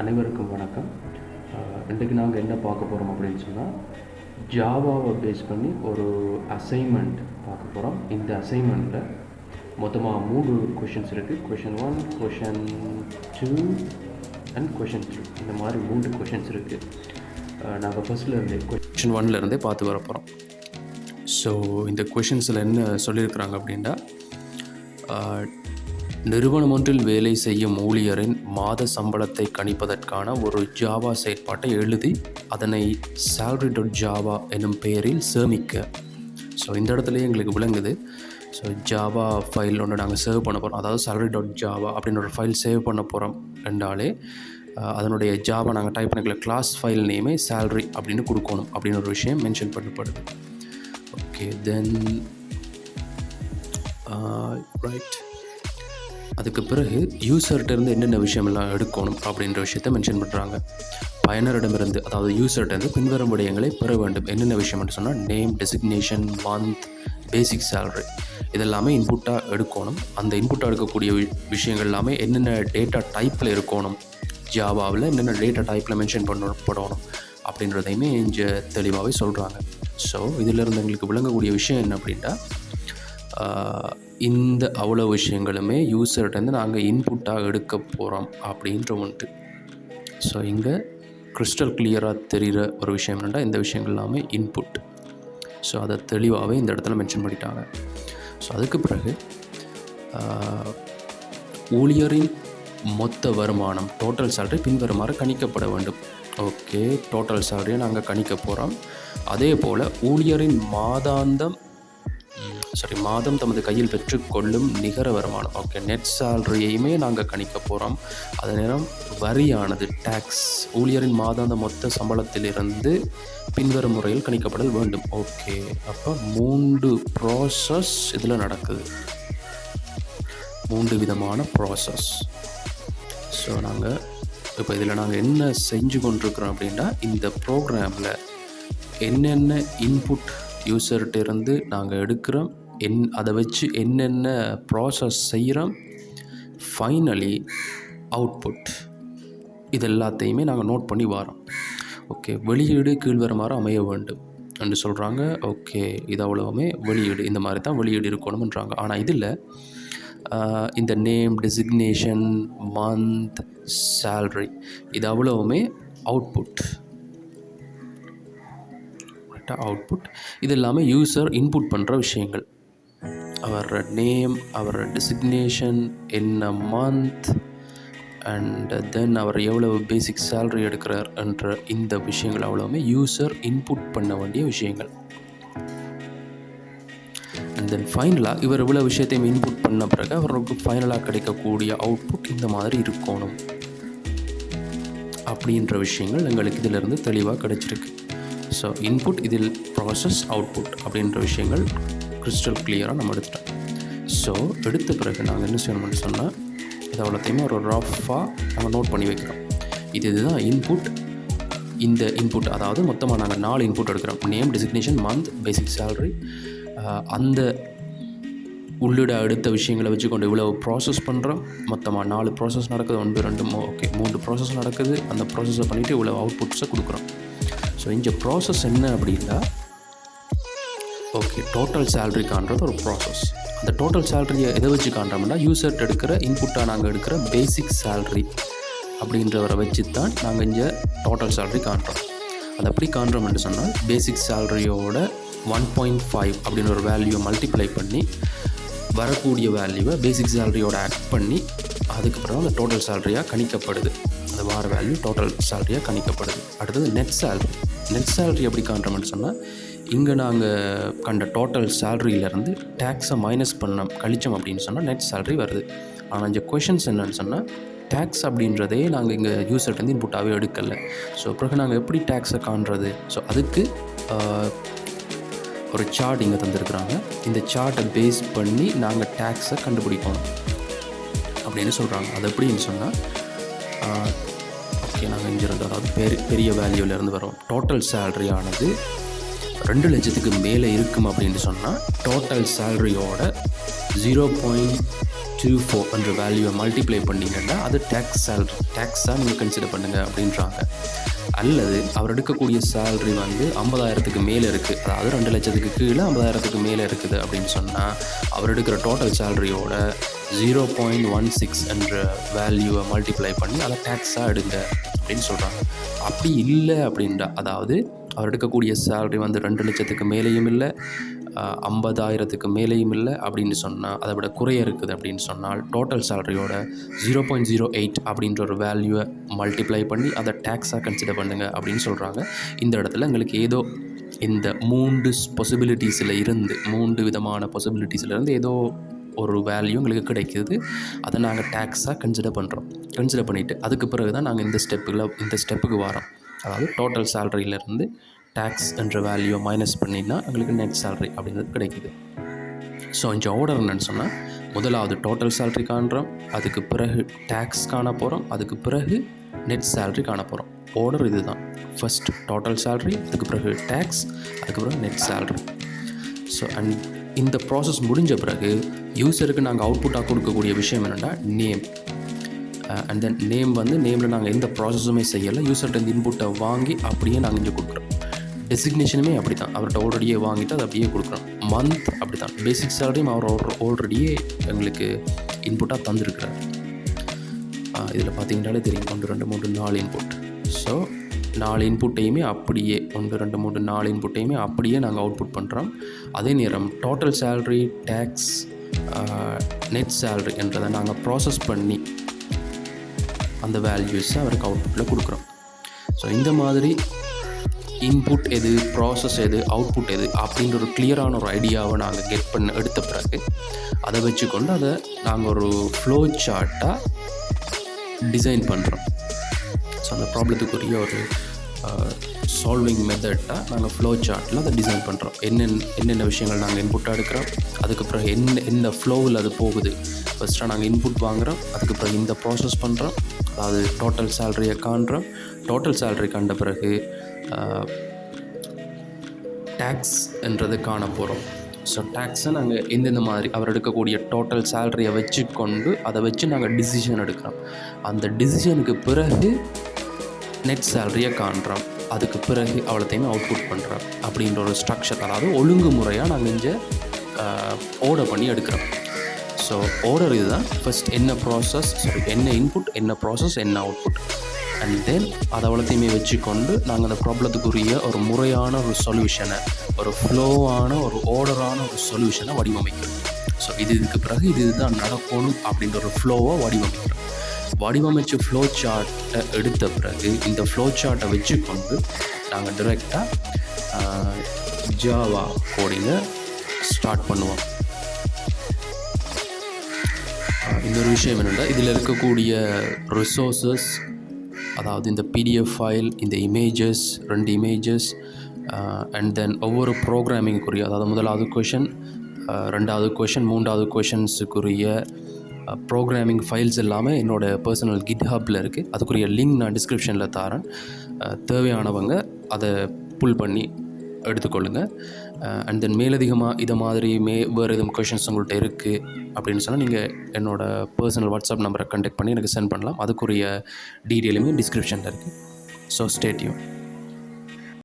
அனைவருக்கும் வணக்கம். இன்றைக்கு நாங்கள் என்ன பார்க்க போகிறோம் அப்படின்னு சொன்னால், ஜாவாவை பேஸ் பண்ணி ஒரு அசைன்மெண்ட் பார்க்க போகிறோம். இந்த அசைன்மெண்ட்டில் மொத்தமாக 3 கொஷின்ஸ் இருக்குது. Question 1, question 2 and question 3. இந்த மாதிரி 3 கொஷின்ஸ் இருக்குது. நாங்கள் ஃபஸ்ட்லேருந்தே கொஷின் 1லேருந்தே பார்த்து வர போகிறோம். ஸோ இந்த கொஷின்ஸில் என்ன சொல்லியிருக்கிறாங்க அப்படின்னா, நிறுவனம் ஒன்றில் வேலை செய்யும் ஊழியரின் மாத சம்பளத்தை கணிப்பதற்கான ஒரு ஜாவா செயற்பாட்டை எழுதி அதனை salary.java என்னும் பெயரில் சேமிக்க. ஸோ இந்த இடத்துலையே எங்களுக்கு விளங்குது. ஸோ ஜாவா ஃபைல் ஒன்று நாங்கள் சேவ் பண்ண போகிறோம். அதாவது salary.java அப்படின்னு ஒரு ஃபைல் சேவ் பண்ண போகிறோம் என்றாலே அதனுடைய ஜாவா நாங்கள் டைப் பண்ணிக்கல கிளாஸ் ஃபைல் நேமே salary அப்படின்னு கொடுக்கணும் அப்படின்னு ஒரு விஷயம் மென்ஷன் பண்ணப்படுது. ஓகே, தென் ரைட். அதுக்கு பிறகு யூசர்கிட்டருந்து என்னென்ன விஷயமெல்லாம் எடுக்கணும் அப்படின்ற விஷயத்த மென்ஷன் பண்ணுறாங்க. பயனரிடமிருந்து, அதாவது யூசர்கிட்டருந்து பின்வரும் விடயங்களை பெற வேண்டும். என்னென்ன விஷயம்னு சொன்னால், நேம், டெசிக்னேஷன், மந்த், பேசிக் சேலரி இதெல்லாமே இன்புட்டாக எடுக்கணும். அந்த இன்புட்டாக எடுக்கக்கூடிய விஷயங்கள் எல்லாமே என்னென்ன டேட்டா டைப்பில் இருக்கணும், ஜாவாவில் என்னென்ன டேட்டா டைப்பில் மென்ஷன் பண்ணப்படணும் அப்படின்றதையுமே இங்கே தெளிவாகவே சொல்கிறாங்க. ஸோ இதிலிருந்து எங்களுக்கு விளங்கக்கூடிய விஷயம் என்ன அப்படின்னா, இந்த அவ்வளோ விஷயங்களுமே யூசர்கிட்டருந்து நாங்கள் இன்புட்டாக எடுக்க போகிறோம் அப்படின்ற ஒன்று. ஸோ இங்கே கிறிஸ்டல் கிளியராக தெரிகிற ஒரு விஷயம் என்னென்னா, இந்த விஷயங்கள் எல்லாமே இன்புட். ஸோ அதை தெளிவாகவே இந்த இடத்துல மென்ஷன் பண்ணிட்டாங்க. ஸோ அதுக்கு பிறகு ஊழியரின் மொத்த வருமானம், டோட்டல் சேலரி பின்வருமாறு கணிக்கப்பட வேண்டும். ஓகே, டோட்டல் சேலரியை நாங்கள் கணிக்க போகிறோம். அதே போல் ஊழியரின் மாதம் தமது கையில் பெற்றுக்கொள்ளும் நிகர வருமானம், ஓகே, நெட் சேலரியையுமே நாங்கள் கணிக்க போகிறோம். அதே நேரம் வரியானது, டேக்ஸ், ஊழியரின் மாதாந்த மொத்த சம்பளத்திலிருந்து பின்வரும் முறையில் கணிக்கப்படல் வேண்டும். ஓகே, அப்போ 3 ப்ராசஸ் இதில் நடக்குது, 3 விதமான ப்ராசஸ். ஸோ நாங்கள் இப்போ இதில் நாங்கள் என்ன செஞ்சு கொண்டிருக்கிறோம் அப்படின்னா, இந்த ப்ரோக்ராமில் என்னென்ன இன்புட் யூசர்கிட்ட இருந்து நாங்கள் எடுக்கிறோம், அதை வச்சு என்னென்ன ப்ராசஸ் செய்கிறோம், ஃபைனலி அவுட்புட், இது எல்லாத்தையுமே நாங்கள் நோட் பண்ணி வரோம். ஓகே, வெளியீடு கீழ்வருமாறு அமைய வேண்டும் என்று சொல்கிறாங்க. ஓகே, இது அவ்வளவுமே வெளியீடு, இந்த மாதிரி தான் வெளியீடு இருக்கணும்ன்றாங்க. ஆனால் இதில் இந்த நேம், டெசிக்னேஷன், மந்த், சேலரி இது அவ்வளவுமே அவுட்புட். இது எல்லாமே யூசர் இன்புட் பண்ணுற விஷயங்கள். அவர் நேம், அவர் டெசிக்னேஷன், என்ன மந்த், அண்ட் தென் அவர் எவ்வளவு பேசிக் சேலரி எடுக்கிறார் என்ற இந்த விஷயங்கள் அவ்வளவுமே யூசர் இன்புட் பண்ண வேண்டிய விஷயங்கள். அண்ட் தென் ஃபைனலாக இவர் இவ்வளோ விஷயத்தையும் இன்புட் பண்ண பிறகு அவருக்கு ஃபைனலாக கிடைக்கக்கூடிய அவுட்புட் இந்த மாதிரி இருக்கணும் அப்படின்ற விஷயங்கள் எங்களுக்கு இதிலிருந்து தெளிவாக கிடைச்சிருக்கு. ஸோ இன்புட், இதில் ப்ராசஸ், அவுட்புட் அப்படின்ற விஷயங்கள் கிறிஸ்டல் கிளியராக நம்ம எடுத்துட்டோம். ஸோ எடுத்த பிறகு நாங்கள் என்ன செய்யணும்னு சொன்னால், இது அவ்வளோத்தையுமே ஒரு ரஃபாக நாங்கள் நோட் பண்ணி வைக்கிறோம். இதுதான் இன்புட். இந்த இன்புட், அதாவது மொத்தமாக நாங்கள் 4 இன்புட் எடுக்கிறோம். நேம், டெசிக்னேஷன், மந்த், பேசிக் சேலரி. அந்த உள்ளிட அடுத்த விஷயங்களை வச்சுக்கொண்டு இவ்வளோ ப்ராசஸ் பண்ணுறோம். மொத்தமாக 4 ப்ராசஸ் நடக்குது. 1, 2, ஓகே 3 ப்ராசஸ் நடக்குது. அந்த ப்ராசஸை பண்ணிவிட்டு இவ்வளோ அவுட்புட்ஸை கொடுக்குறோம். ஸோ இந்த ப்ராசஸ் என்ன அப்படின்னா, ஓகே, டோட்டல் சேலரி காண்றது ஒரு ப்ராசஸ். அந்த டோட்டல் சேலரியை எதை வச்சு காண்றோம்னா, யூசர்கிட்ட எடுக்கிற இன்புட்டாக நாங்கள் எடுக்கிற பேசிக் சேலரி அப்படின்றவரை வச்சு தான் நாங்கள் இங்கே டோட்டல் சேலரி காண்றோம். அது எப்படி காண்றோம்னு சொன்னால், பேசிக் சேலரியோட 1.5 அப்படின்னு ஒரு வேல்யூவை மல்டிப்ளை பண்ணி வரக்கூடிய வேல்யூவை பேசிக் சேலரியோட ஆட் பண்ணி அதுக்கப்புறம் அந்த டோட்டல் சேலரியாக கணிக்கப்படுது. அது வார வேல்யூ டோட்டல் சேலரியாக கணிக்கப்படுது. அடுத்தது நெட் சேலரி. நெட் சேலரி எப்படி காண்றோம்னு சொன்னால், இங்கே நாங்கள் கண்ட டோட்டல் சேலரியிலேருந்து டேக்ஸை மைனஸ் கழிச்சோம் அப்படின்னு சொன்னால் நெட் சேலரி வருது. ஆனால் இந்த கொஷின்ஸ் என்னன்னு சொன்னால், டேக்ஸ் அப்படின்றதே நாங்கள் இங்கே யூசர்கிட்டருந்து இன்புட்டாகவே எடுக்கலை. ஸோ பிறகு நாங்கள் எப்படி டேக்ஸை காண்றது? ஸோ அதுக்கு ஒரு சார்ட் இங்கே தந்துருக்குறாங்க. இந்த சார்ட்டை பேஸ் பண்ணி நாங்கள் டேக்ஸை கண்டுபிடிக்கணும் அப்படின்னு சொல்கிறாங்க. அது எப்படின்னு சொன்னால், ஓகே, நாங்கள் இங்கிருந்து, அதாவது பெரிய வேல்யூவிலேருந்து வரோம். டோட்டல் சேலரி ஆனது 2 லட்சத்துக்கு மேலே இருக்கும் அப்படின்னு சொன்னால், டோட்டல் சேலரியோட 0.2 0.24 என்ற வேல்யூவை மல்டிப்ளை பண்ணிங்கன்னா அது டேக்ஸாக நீங்கள் கன்சிடர் பண்ணுங்கள் அப்படின்றாங்க. அல்லது அவர் எடுக்கக்கூடிய சேலரி வந்து 50,000க்கு மேலே இருக்குது, அதாவது 2 லட்சத்துக்கு கீழே 50,000க்கு மேலே இருக்குது அப்படின்னு சொன்னால் அவர் எடுக்கிற டோட்டல் சேலரியோட 0.16 என்ற வேல்யூவை மல்டிப்ளை பண்ணி அதை டேக்ஸாக எடுங்க அப்படின்னு சொல்கிறாங்க. அப்படி இல்லை அப்படின்றா, அதாவது அவர் எடுக்கக்கூடிய சேலரி வந்து 2 லட்சத்துக்கு மேலேயும் இல்லை, 50,000க்கு மேலேயும் இல்லை அப்படின்னு சொன்னால், அதை விட குறைய இருக்குது அப்படின்னு சொன்னால் டோட்டல் சேலரியோட 0.08 அப்படின்ற ஒரு வேல்யூவை மல்டிப்ளை பண்ணி அதை டேக்ஸாக கன்சிடர் பண்ணுங்க அப்படின்னு சொல்கிறாங்க. இந்த இடத்துல எங்களுக்கு ஏதோ இந்த 3 பாசிபிலிட்டிஸில் இருந்து 3 விதமான பாசிபிலிட்டிஸில் இருந்து ஏதோ ஒரு வேல்யூ எங்களுக்கு கிடைக்கிது. அதை நாங்கள் டேக்ஸாக கன்சிடர் பண்ணிவிட்டு அதுக்கு பிறகு தான் நாங்கள் இந்த ஸ்டெப்புக்கு வரோம். அதாவது டோட்டல் சேலரியிலேருந்து டேக்ஸ் என்ற வேல்யூவை மைனஸ் பண்ணினா எங்களுக்கு நெட் சேலரி அப்படின்றது கிடைக்குது. ஸோ இந்த ஆர்டர் என்னன்னு சொன்னால், முதலாவது டோட்டல் சேலரி காண்றோம், அதுக்கு பிறகு டேக்ஸ் காண போகிறோம், அதுக்கு பிறகு நெட் சேலரி காண போகிறோம். ஆர்டர் இது தான். ஃபஸ்ட் டோட்டல் சேலரி, அதுக்கு பிறகு டேக்ஸ், அதுக்கு பிறகு நெட் சேலரி. ஸோ அண்ட் இந்த ப்ராசஸ் முடிஞ்ச பிறகு யூஸருக்கு நாங்கள் அவுட்புட்டாக கொடுக்கக்கூடிய விஷயம் என்னென்னா நேம். அண்ட் தென் நேமில் நாங்கள் எந்த ப்ராசஸுமே செய்யலை, யூஸர்கிட்ட இந்த இன்புட்டை வாங்கி அப்படியே நாங்கள் இங்கே கொடுக்குறோம். டெசிக்னேஷனுமே அப்படி தான், அவர்கிட்ட ஆல்ரெடியே வாங்கிட்டு அதை அப்படியே கொடுக்குறோம். மந்த் அப்படி தான், பேசிக் சேலரியும் அவர் ஆல்ரெடியே எங்களுக்கு இன்புட்டாக தந்துருக்கிறார். இதில் பார்த்தீங்கன்னாலே தெரியும் 1 2 3 4 இன்புட். ஸோ 4 இன்புட்டையுமே அப்படியே 1 2 3 4 இன்புட்டையுமே அப்படியே நாங்கள் அவுட்புட் பண்ணுறோம். அதே நேரம் total salary, tax, net salary என்றதை நாங்கள் ப்ராசஸ் பண்ணி அந்த வேல்யூஸை அவருக்கு அவுட்புட்டில் கொடுக்குறோம். ஸோ இந்த மாதிரி இன்புட் எது, ப்ராசஸ் எது, அவுட்புட் எது அப்படின்ற ஒரு கிளியரான ஒரு ஐடியாவை நாங்கள் எடுத்த பிறகு அதை வச்சுக்கொண்டு அதை நாங்கள் ஒரு ஃப்ளோ சார்ட்டாக டிசைன் பண்ணுறோம். ஸோ அந்த ப்ராப்ளத்துக்குரிய ஒரு சால்விங் மெத்தட்டாக நாங்கள் ஃப்ளோ சார்ட்டில் அதை டிசைன் பண்ணுறோம். என்னென்ன விஷயங்கள் நாங்கள் இன்புட்டாக எடுக்கிறோம், அதுக்கு பிறகு என்ன ஃப்ளோவில் அது போகுது. ஃபஸ்ட்டாக நாங்கள் இன்புட் வாங்குகிறோம், அதுக்கு பிறகு இந்த ப்ராசஸ் பண்ணுறோம், அதாவது டோட்டல் சேலரியை காண்றோம். டோட்டல் சேலரி கண்ட பிறகு டேக்ஸ் என்றது காண போகிறோம். ஸோ டேக்ஸை நாங்கள் எந்தெந்த மாதிரி அவர் எடுக்கக்கூடிய டோட்டல் சேலரியை வச்சுக்கொண்டு அதை வச்சு நாங்கள் டிசிஷன் எடுக்கிறோம். அந்த டிசிஷனுக்கு பிறகு நெட் சேலரியை காண்றோம், அதுக்கு பிறகு அவ்வளோத்தையுமே அவுட்புட் பண்ணுறோம் அப்படின்ற ஒரு ஸ்ட்ரக்சர், அதாவது ஒழுங்குமுறையாக நாங்கள் இங்கே ஆர்டர் பண்ணி எடுக்கிறோம். ஸோ ஆர்டர் இதுதான். ஃபஸ்ட் என்ன இன்புட், என்ன ப்ராசஸ், என்ன அவுட்புட், அண்ட் தென் அதை அவ்வளோத்தையுமே வச்சுக்கொண்டு நாங்கள் அந்த ப்ராப்ளத்துக்குரிய ஒரு முறையான ஒரு சொல்யூஷனை, ஒரு ஃப்ளோவான ஒரு ஆர்டரான ஒரு சொல்யூஷனை வடிவமைக்கிறோம். ஸோ இதுக்கு பிறகு இதுதான் நடக்கணும் அப்படின்ற ஒரு ஃப்ளோவை வடிவமைச்சு ஃப்ளோ சார்ட்டை எடுத்த பிறகு இந்த ஃப்ளோ சார்ட்டை வச்சுக்கொண்டு நாங்கள் டிரெக்டாக ஜாவா கோடிங்கை ஸ்டார்ட் பண்ணுவோம். இன்னொரு விஷயம் என்னென்னா, இதில் இருக்கக்கூடிய ரிசோர்ஸஸ், அதாவது இந்த பிடிஎஃப் ஃபைல், இந்த இமேஜஸ், 2 இமேஜஸ், அண்ட் தென் ஒவ்வொரு ப்ரோக்ராமிங்குரிய, அதாவது முதலாவது கொஷன், 2வது கொஷன், 3வது கொஷன்ஸுக்குரிய ப்ரோக்ராமிங் ஃபைல்ஸ் எல்லாமே என்னோடய பர்சனல் கிட்ஹப்பில் இருக்குது. அதுக்குரிய லிங்க் நான் டிஸ்கிரிப்ஷனில் தரேன். தேவையானவங்க அதை புல் பண்ணி எடுத்துக்கொள்ளுங்கள். அண்ட் தென் மேலதிகமாக இதை மாதிரி வேறு எதுவும் கொஷின்ஸ் உங்கள்கிட்ட இருக்குது அப்படின்னு சொன்னால் நீங்கள் என்னோடய பர்சனல் வாட்ஸ்அப் நம்பரை கான்டெக்ட் பண்ணி எனக்கு சென்ட் பண்ணலாம். அதுக்குரிய டீட்டெயிலுமே டிஸ்கிரிப்ஷனில் இருக்குது. So stay tune.